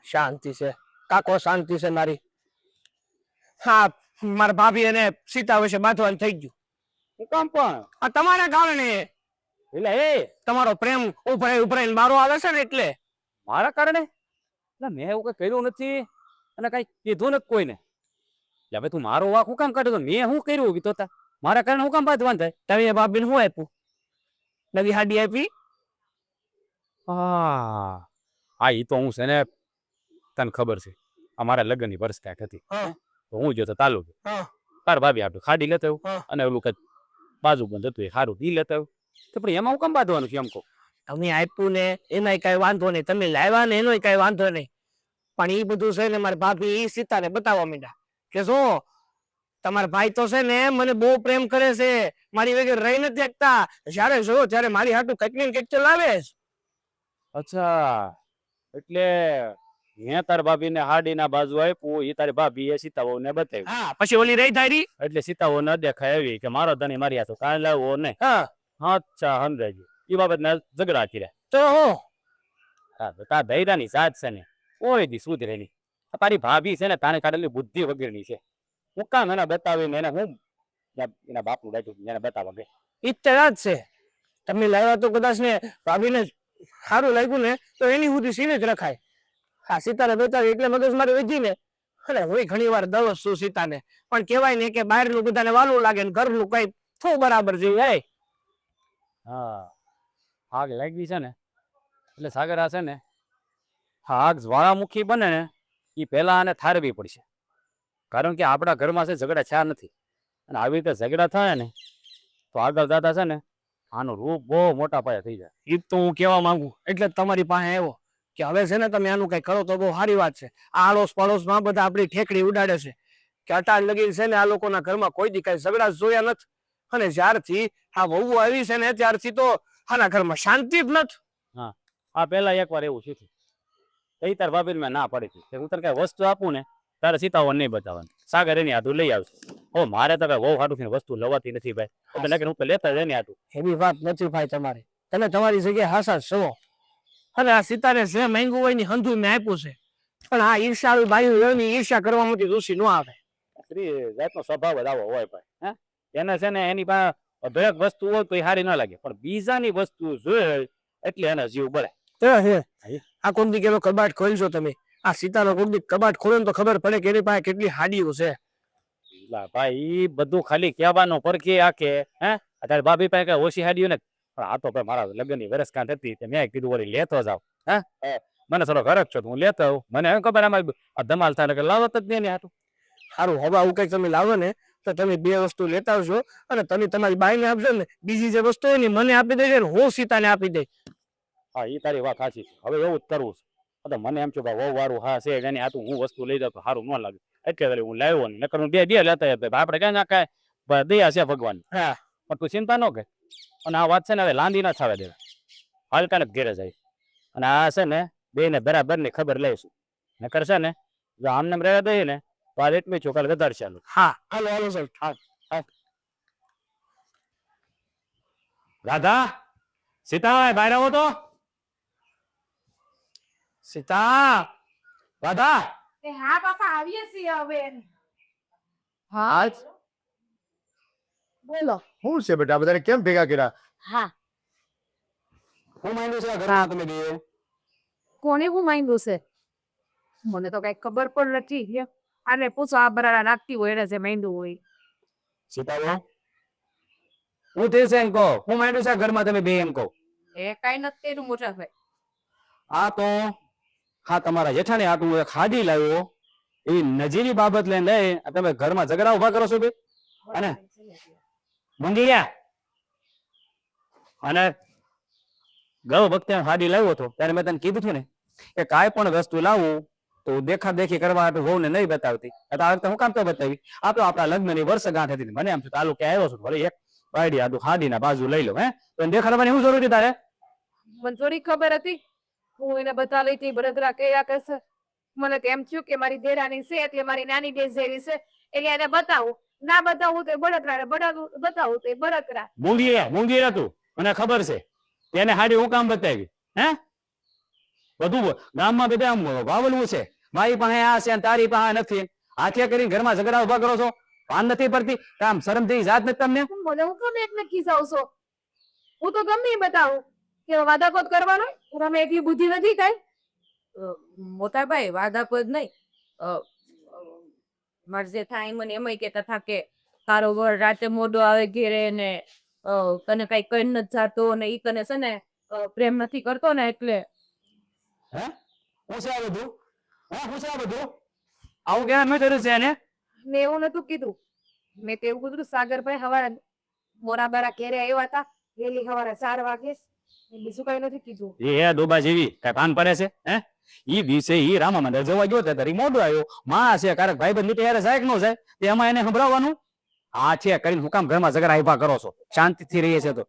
શાંતિ છે કાકો, શાંતિ છે મારી. હા, મારા ભાભી અને સીતા વિશે બાંધવાનું થઈ ગયું. હું કામ પણ આ તમારા કારણે. એટલે એ તમારો પ્રેમ ઉભરાઈને મારો આવે છે ને એટલે. મારા કારણે? એટલે મેં એવું કઈ કર્યું નથી અને કઈ કીધું નથી કોઈને. એટલે હવે તું મારો વાક હું કામ કાઢ્યો? મેં શું કર્યું કીધો તા? મારા કારણે હું કામ બાંધવાનું થાય? તમે ભાભીને શું આપ્યું? નવી હાડી આપી? હા હા, ઈ તો હું છે ને, તને ખબર છે અમારા લગ્નની વર્ષગાંઠ હતી હા. તો હું જો તો તાલુક હા. તાર ભાભી આપણે ખાડી લેતા આવ્યું હા. અને ઓલું કઈ બાજુ બંધ હતું એ સારું ઈ લેતા આવ્યું. તો પણ એમાં હું કામ બાંધવાનું છે એમ કહું? તમે આપ્યું ને એમાંય કઈ વાંધો નહીં, તમે લાવ્યા ને એનોય કઈ વાંધો નહીં, પણ એ બધું છે ને મારી ભાભી ઈ સીતાને બતાવવા માંડ્યા કે જો તમારા ભાઈ તો છે ને મને બહુ પ્રેમ કરે છે, મારી વગર રહી નથી શકતા, જ્યારે જો ત્યારે મારી હાટું કંઈક ને કંઈક તો લાવે જ. અચ્છા, એટલે મેં તાર ભાભી ને હાડી ના બાજુ આપ્યું, એ તારી ભાભી એ સીતાઓ ને બતાવ્યું. હા, પછી ઓલી રહી થારી. એટલે સીતાઓ ન દેખાય એવી કે મારો ધણી મારી હાથો કાંઈ લાવવો નહીં. હા, અચ્છા, સમજાય ગયું. એ બાબતના ઝઘડા કર્યા. તો હું હા, તો તાર ધૈર્યની સાથ છે ને કોઈ દી સુધરેલી. તારી ભાભી છે ને તારે કાઢેલી બુદ્ધિ વગરની છે. હું કામ એને બતાવીને એને હું એના બાપનું ડાયટું એને બતાવવા ગઈ. ઈચ્છા જ છે. તમે લાવ્યા તો કદાચ ને ભાભીને સારું લાગ્યું ને તો એની સુધી સીને જ રખાય. હા, સીતાને બતાવી એટલે મગજ મારે વધી ને. અરે હું ઘણી વાર દવસ છું સીતાને, પણ કહેવાય ને કે બહારનું બધાને વાલું લાગે ને ઘરનું કઈ થોડું બરાબર જેવું હે. હા, આગ લાગી છે ને એટલે સાગર આ છે ને આગ જ્વાળામુખી બને ને એ પહેલા આને થારવી પડશે. કારણ કે આપણા ઘરમાં છે ઝઘડા છા નથી, અને આવી રીતે ઝઘડા થાય ને તો આગળ દાદા છે ને આનું રૂપ બહુ મોટા પાયે થઈ જાય. એ તો હું કહેવા માંગુ એટલે જ તમારી પાસે આવ્યો કે હવે છે ને તમે આનું કઈ કરો તો બહુ સારી વાત છે. આ આડોશ પડોશમાં બધા આપણી ઠેકડી ઉડાડે છે કે અટાણ લગીન છે ને આ લોકોના ઘરમાં કોઈ દી કઈ ઝઘડા જોયા નથી, અને જ્યારથી આ વહુ આવી છે ને ત્યારથી તો આના ઘરમાં શાંતિ જ નથી. આ પહેલા એકવાર એવું થયું હતું. એ તાર ભાભીને મેં ના પાડી હતી કે હું તને કઈ વસ્તુ આપું ને તારે સીતાઓ નહીં બતાવવાનું, સાગર એની હાથું લઈ આવશે. ઓ મારે તો કઈ બહુ હાટું વસ્તુ લવાતી નથી ભાઈ, એટલે હું તો લેતા જ એની હાથું. એવી વાત નથી ભાઈ તમારી, તમે તમારી જગ્યાએ હાસા છો. અને આ સીતાને જે માંગ્યું હોય ની હંધુ મેં આપ્યું છે, પણ આ ઈર્ષાળુ ભાઈ એની ઈર્ષા કરવામાંથી ઋષિ ન આવે. સ્ત્રી જાતનો સ્વભાવ જ આવો હોય ભાઈ. હે એને છે ને એની પાસે અભેક વસ્તુ હોય તો એ સારી ન લાગે, પણ બીજાની વસ્તુ જોઈએ એટલે એને જીવ બળે. આ કોણ દી કેલો કબાટ ખોલશો તમે, આ સીતાનો કોણ દી કબાટ ખોલે તો ખબર પડે કે એની પાસે કેટલી હાડીઓ છે. ભાઈ બધું ખાલી કહેવાનો પરખી આખે. હે અત્યારે ભાભી પાસે કઈ ઓછી હાડીઓ ને, પણ આ તો ભાઈ મારા લગ્નની વર્ષગાંઠ હતી મેં કીધું વળી લેતો જાવ. હે મને થોડો ઘરક છો હું લેતો આવું, મને એમ ખબર આમાં આ ધમાલ થાય કે લાવત જ નહીં હાટું. સારું, હવે આવું કઈક તમે લાવો ને તો તમે બે વસ્તુ લેતા આવશો અને તમે તમારી બાઈને આપજો ને, બીજી જે વસ્તુ હોય ને મને આપી દેજો ને હું સીતાને આપી દઈ. હા, એ તારી વાત સાચી. હવે એવું જ કરવું છે. મને એમ છું ભાઈ વહુ વાળું હા છે એની હાથું હું વસ્તુ લઈ જાઉં તો સારું ન લાગે, એટલે હું લાવ્યો ને નકર હું બે લેતા આપણે કઈ ના કાંઈ દયા છે ભગવાન. હા, પણ તું ચિંતા ન કર, અને આ વાત છે ને હવે લાંદી ના થવા દેવા. હાલકાને જ ઘેરે જાય અને આ છે ને બે ને બરાબર ની ખબર લઈશું નકર છે ને જો આમને એમ રહેવા દઈએ ને તો આ રેટમી ચોકાલ વધારશે આનું. હા હાલો હાલો સર રાધા સીતા બહાર આવો તો. સીતા રાધા હા બાપા આવીએ છીએ હવે હા બોલો શું છે બેટા બધાને કેમ ભેગા કર્યા? હા હું માંડ્યું છે આ ઘરમાં તમે બે કોને હું માંગ્યું છે મને તો કઈ ખબર પણ નથી આને પૂછો આ બરાડા નાખતી હોય એને જે માંગ્યું હોય સીતા હું તે છે એમ કહો હું માંડ્યું છે આ ઘરમાં તમે બે એમ કહો. એ કઈ નથી તેનું મોટા ભાઈ આ તો હા તમારા જેઠાણી આટલું એક હાડી લાવ્યો એ નજીરી બાબત લઈને તમે ઘરમાં ઝઘડા ઉભા કરો છો બે અને મૂંગી ગયા અને ગૌ વખતે હાડી લાવ્યો હતો ત્યારે મેં તને કીધું હતું ને કે કાંઈ પણ વસ્તુ લાવું તો દેખા દેખી કરવા માટે વહુને નહીં બતાવતી આ વખતે હું કામ તો બતાવી આ તો આપણા લગ્નની વર્ષગાંઠ હતી મને એમ થયું તાલું કે આવ્યો છું ભલે એક બાયડી આદુ હાડીના બાજુ લઈ લો હે તો એને દેખાડવાની શું જરૂર હતી તારે? મને થોડી ખબર હતી હું એને બતા લઈ હતી બળતરા કયા કરશે મને તો એમ થયું કે મારી દેરાની છે એટલે મારી નાની બેન જેવી છે એટલે એને બતાવું ના બતાવું તો બળતરા બતાવું તો બળતરા મૂંગી તું મને ખબર છે તેને હાડી હું કામ બતાવી હે બધું ગામમાં બધા આમ વાવલવું છે મારી પાસે આ છે અને તારી પાસે નથી હાથે કરીને ઘરમાં ઝઘડા ઉભા કરો છો ભાન નથી પડતી આમ શરમ થી જાત નથી તમને મને હું ગમે એક નક્કી છો હું તો ગમે એ બતાવું કે વાદાપદ કરવાનો તમે એટલી બુદ્ધિ નથી કઈ મોટા ભાઈ વાદાપદ નહીં મારે જે થાય મને એમ કેતા હતા કે તારો વર રાતે મોડો આવે ઘેરે ને તને કઈ કઈ નથી જાતો ને ઈ તને છે ને પ્રેમ નથી કરતો ને એટલે હે હું છે આ બધું હું છે આ બધું આવું ક્યાં મેં કર્યું છે એને મેં એવું નતું કીધું મેં તો એવું કીધું સાગરભાઈ હવારે મોરા બારા ઘેરે આવ્યા હતા વહેલી સવારે 4 વાગે બીજું કઈ નથી કીધું એ ડોબા જેવી કઈ ભાન પડે છે હે ઈ દિવસે ઈ રામા મંદિર જોવા ગયો ત્યારે મોડો આવ્યો માં છે કારક ભાઈ બંધ ત્યારે જાય કે ન જાય એમાં એને સંભળાવવાનું આ છે કરીને હું કામ ઘરમાં ઝઘડા ઉભા કરો છો શાંતિથી રહીએ છે તો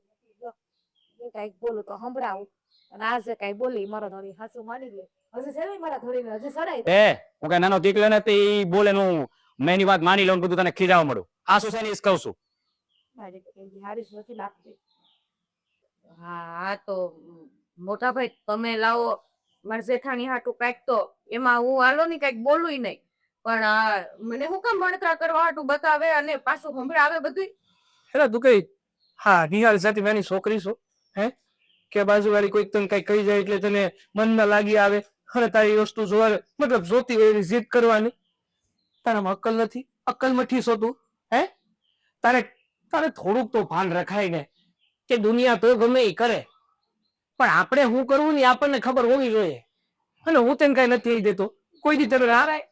કઈક બોલું તો સંભળાવું અને આજે કઈ બોલી મારો ધોરી હાસુ માની લે હજી છે મારા ધોરી હજી સડાય એ હું કઈ નાનો દીકરો ને તે ઈ બોલે નું મેં એની વાત માની લઉં બધું તને ખીજાવા મળું આ શું છે ને ઈ કહું છું મારી કઈ હારીશ નથી લાગતી હા તો મોટા ભાઈ તમે લાવો મારા જેઠાણી હાટું કઈક તો એમાં હું હાલો ની કઈક બોલું નહીં પણ આ મને હું કામ બળતરા કરવા હાટું બતાવે અને પાછું સંભળાવે બધું એટલે તું કઈ હા નિહાલ સાથે મેની છોકરી છું હે કે બાજુવાળી કોઈક તને કઈ કહી જાય એટલે તને મનમાં લાગી આવે અને તારી વસ્તુ જોવા મતલબ જોતી હોય એની જીદ કરવાની તારામાં અક્કલ નથી અક્કલ મઠી છો તું હે તારે તારે થોડુંક તો ભાન રખાય ને કે દુનિયા તો ગમે એ કરે પણ આપણે શું કરવું ને આપણને ખબર હોવી જોઈએ અને હું તને કઈ નથી કહી દેતો કોઈ દી તને હારાય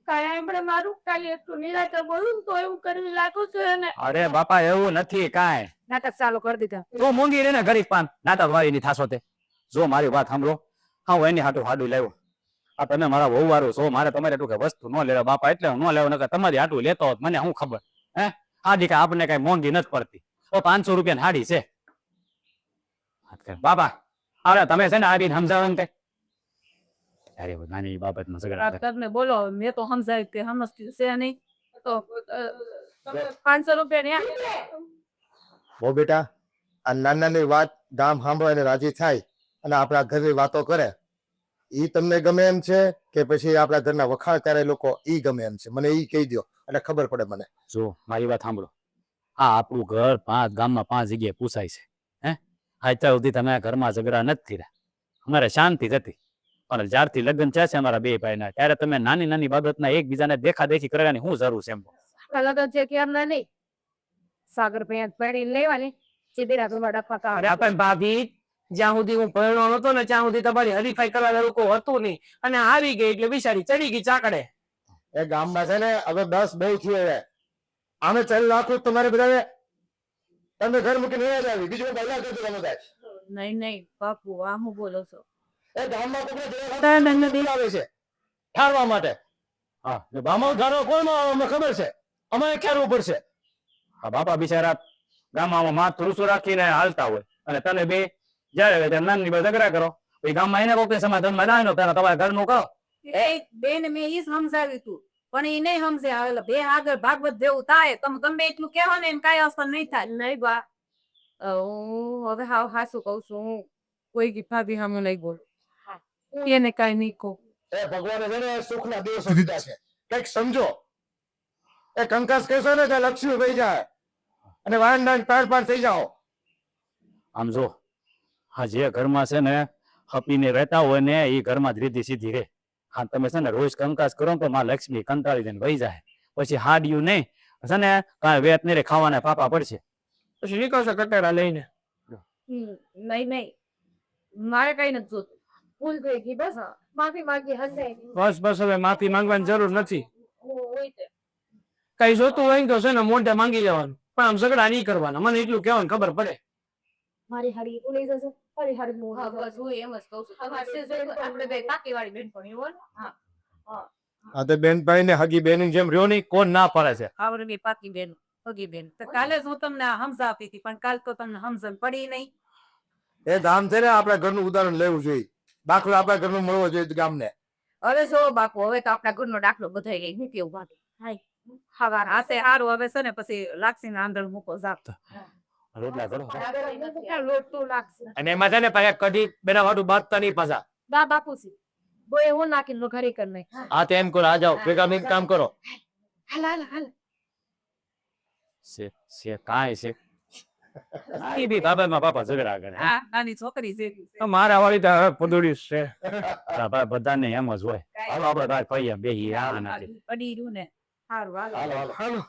કાંઈ આપણે મારું કાલે એટલું નિરાતે બોલું તો એવું કરી લાગુ છું એને અરે બાપા એવું નથી કાંઈ નાટક ચાલુ કરી દીધા તો મોંઘી રે ને ગરીબ પાન નાટક વાળી ની થાશો તે જો મારી વાત સાંભળો હા હું એની હાટું હાડું લાવ્યો આ તમે મારા બહુ વારું છો મારે તમારે એટલું કે વસ્તુ ન લેવા બાપા એટલે ન લેવો નકર તમારી હાટું લેતો હોત મને શું ખબર હે આ દીકા આપણને કઈ મોંઘી નથી પડતી તો 500 રૂપિયાની હાડી છે બાપા અરે તમે છે ને આ રીત સમજાવો ને અરે નાની બાબતમાં ઝઘડા તમે બોલો મેં તો સમજાવ્યું કે સમજતી છે નહીં તો 500 રૂપિયા હો બેટા આ નાની વાત ગામ સાંભળીને રાજી થાય અને આપણા ઘરની વાતો કરે ઈ તમને ગમે એમ છે કે પછી આપણા ઘરના વખાણ કરે લોકો ઈ ગમે એમ છે મને ઈ કહી દો એટલે ખબર પડે મને જો મારી વાત સાંભળો આ આપણું ઘર 5 ગામમાં 5 જગ્યાએ પૂછાય છે હે અત્યાર સુધી તમે ઘરમાં ઝઘડા નથી રહ્યા અમારે શાંતિ હતી પણ જ્યારથી લગ્ન છે અમારા બે ભાઈના ત્યારે તમે નાની નાની બાબતના એકબીજાને દેખા દેખી કરવાની શું જરૂર છે એમ લગન છે કે એમને નહીં સાગર ભાઈ પડી લેવાની સીધી રાખવા ડફા અરે પણ ભાભી જ્યાં સુધી હું પરણો નતો ને ત્યાં સુધી તમારી હરીફાઈ કરવા લોકો હતું નહીં અને આવી ગઈ એટલે બિચારી ચડી ગઈ ચાકડે એ ગામમાં છે ને હવે 10 બહુ થયું આમે ચાલી રાખું તમારે બધા તમે ઘર મૂકીને અહીંયા જ આવી બીજું પહેલા કરજો તમે બધા નહીં બાપુ આ હું બોલો છો એ ગામમાં કોઈને બિલ આવે છે ઠારવા માટે હા બામો ધારો કોઈમાં અમને ખબર છે અમારે ખ્યાલ પડશે હા બાપા બિચારા ગામમાં માથ રૂસું રાખીને હાલતા હોય અને તને બે જ્યારે ત્યારે નાની બસ ઝઘડા કરો પછી ગામમાં એને કોકે સમાધાનમાં ના એનો પેલા તમારા ઘરનું કરો બેન મેં ઈ સમજાવ્યું તું પણ ઈ નહીં સમજે હવે બે આગળ ભાગવત જેવું થાય તમે ગમે એટલું કહેવો ને એને કાંઈ અસર નહીં થાય નહીં બા હું હવે હાવ હાસું કહું છું હું કોઈ કી ભાભી સામે નહીં બોલું એને કાંઈ નહીં કહું એ ભગવાને છે ને સુખના દિવસો દીધા છે કંઈક સમજો એ કંકાસ કહેશો ને ત્યાં લક્ષ્મી થઈ જાય અને વાંડા પાર થઈ જાઓ આમ જો હા જે ઘરમાં છે ને હપીને રહેતા હોય ને એ ઘરમાં જ રીધી સીધી રહે હા તમે છે ને રોજ કંકાસ કરો ને તો માં લક્ષ્મી કંટાળી દઈને વહી જાય પછી હાડ્યું નહીં છે ને કાંઈ વેત નહીં રે ખાવાના પાપા પડશે પછી નીકળશે કટારા લઈને નહીં નહીં મારે કઈ નથી જોતું ભૂલ થઈ ગઈ બસ માફી માંગી હશે બસ બસ હવે માફી માંગવાની જરૂર નથી કઈ જોતું હોય ને તો છે ને મોઢે માંગી લેવાનું પણ આમ ઝઘડા નહીં કરવાના મને એટલું કહેવાનું ખબર પડે મારી હાડી ભૂલી જશે મારી હાડી મોઢું હા બસ હું એમ જ કહું છું આપણે બે કાકીવાળી બેનપણી હોય ને હા આ તો બેનભાઈ ને હગી બેન જેમ રહ્યો નહીં કોણ ના પડે છે આવડે બે પાકી બેન હગી બેન તો કાલે જ હું તમને સમજા આપી હતી પણ કાલ તો તમને સમજણ પડી નહીં એ ધામ છે ને આપણા ઘરનું ઉદાહરણ લેવું જોઈએ દાખલો આપણા ઘરનું મળવો જોઈએ ગામને હવે જો બાપુ હવે તો આપણા ઘરનો દાખલો બધાઈ ગઈ નથી એવું બાકી હા હાસે હારું હવે છે ને પછી લાગશે ને આંધળ મૂકો જાપ રોટલા કરો લોટ તો લાગશે અને એમાં છે ને પાછા કઢી બેના વાટું બાંધતા નહીં પાછા બા બાપુ સી બોય હું નાખીને ઘરે કર નહીં આ તો એમ કરો આ જાઓ ભેગા મિલ કામ કરો હાલ હાલ હાલ છે કાંઈ છે એ બી બાબામાં પાપા ઝઘડા કરે આ નાની છોકરી છે મારા વાળી તો હવે પદોડી છે ભાઈ બધાને એમ જ હોય હાલો આપણે તાર કહીએ બે પડી રહ્યું ને હારું હાલ હાલો હાલો હાલો